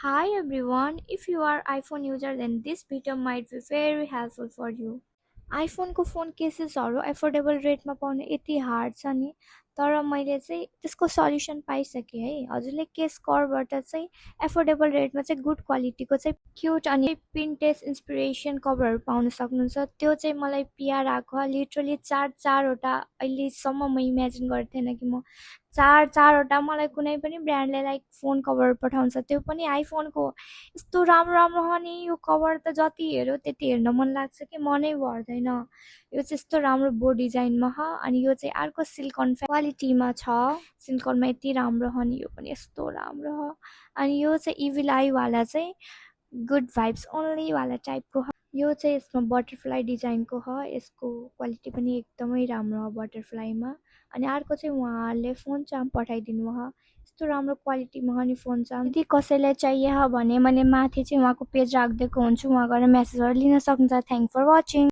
Hi everyone, if you are iPhone user then this video might be very helpful for you. आइफोनको phone केसेसहरू affordable रेटमा पाउन यति hard छ नि तर मैले चाहिँ त्यसको सल्युसन पाइसकेँ है। हजुरले केस करबाट चाहिँ एफोर्डेबल रेटमा चाहिँ गुड क्वालिटीको चाहिँ क्युट अनि पिन्टेज इन्सपिरेसन कभरहरू पाउन सक्नुहुन्छ। त्यो चाहिँ मलाई पिआर आएको लिटरली चारवटा अहिलेसम्म म इमेजिन गरेको थिएन कि म चारवटा मलाई कुनै पनि ब्रान्डले लाइक फोन कभर पठाउँछ, त्यो पनि आइफोनको। यस्तो राम्रो राम्रो हो नि यो कभर त जति हेऱ्यो त्यति हेर्न मन लाग्छ कि मनै भर्दैन। यो चाहिँ यस्तो राम्रो बोर्ड डिजाइनमा छ अनि यो चाहिँ अर्को सिलिकन क्वालिटीमा छ। सिलिकनमा यति राम्रो हो नि यो पनि यस्तो राम्रो हो। अनि यो चाहिँ इभिल आई वाला चाहिँ गुड भाइब्स ओन्ली वाला टाइपको हो। यो चाहिँ यसमा बटरफ्लाई डिजाइनको हो, यसको क्वालिटी पनि एकदमै राम्रो हो बटरफ्लाईमा। अनि अर्को चाहिँ उहाँहरूले फोन चार्म पठाइदिनु भयो, यस्तो राम्रो क्वालिटीमा हो नि फोन चार्म। यदि कसैलाई चाहिए भने मैले माथि चाहिँ उहाँको पेज राखिदिएको हुन्छु, उहाँ गएर मेसेजहरू लिन सक्नुहुन्छ। Thank for watching.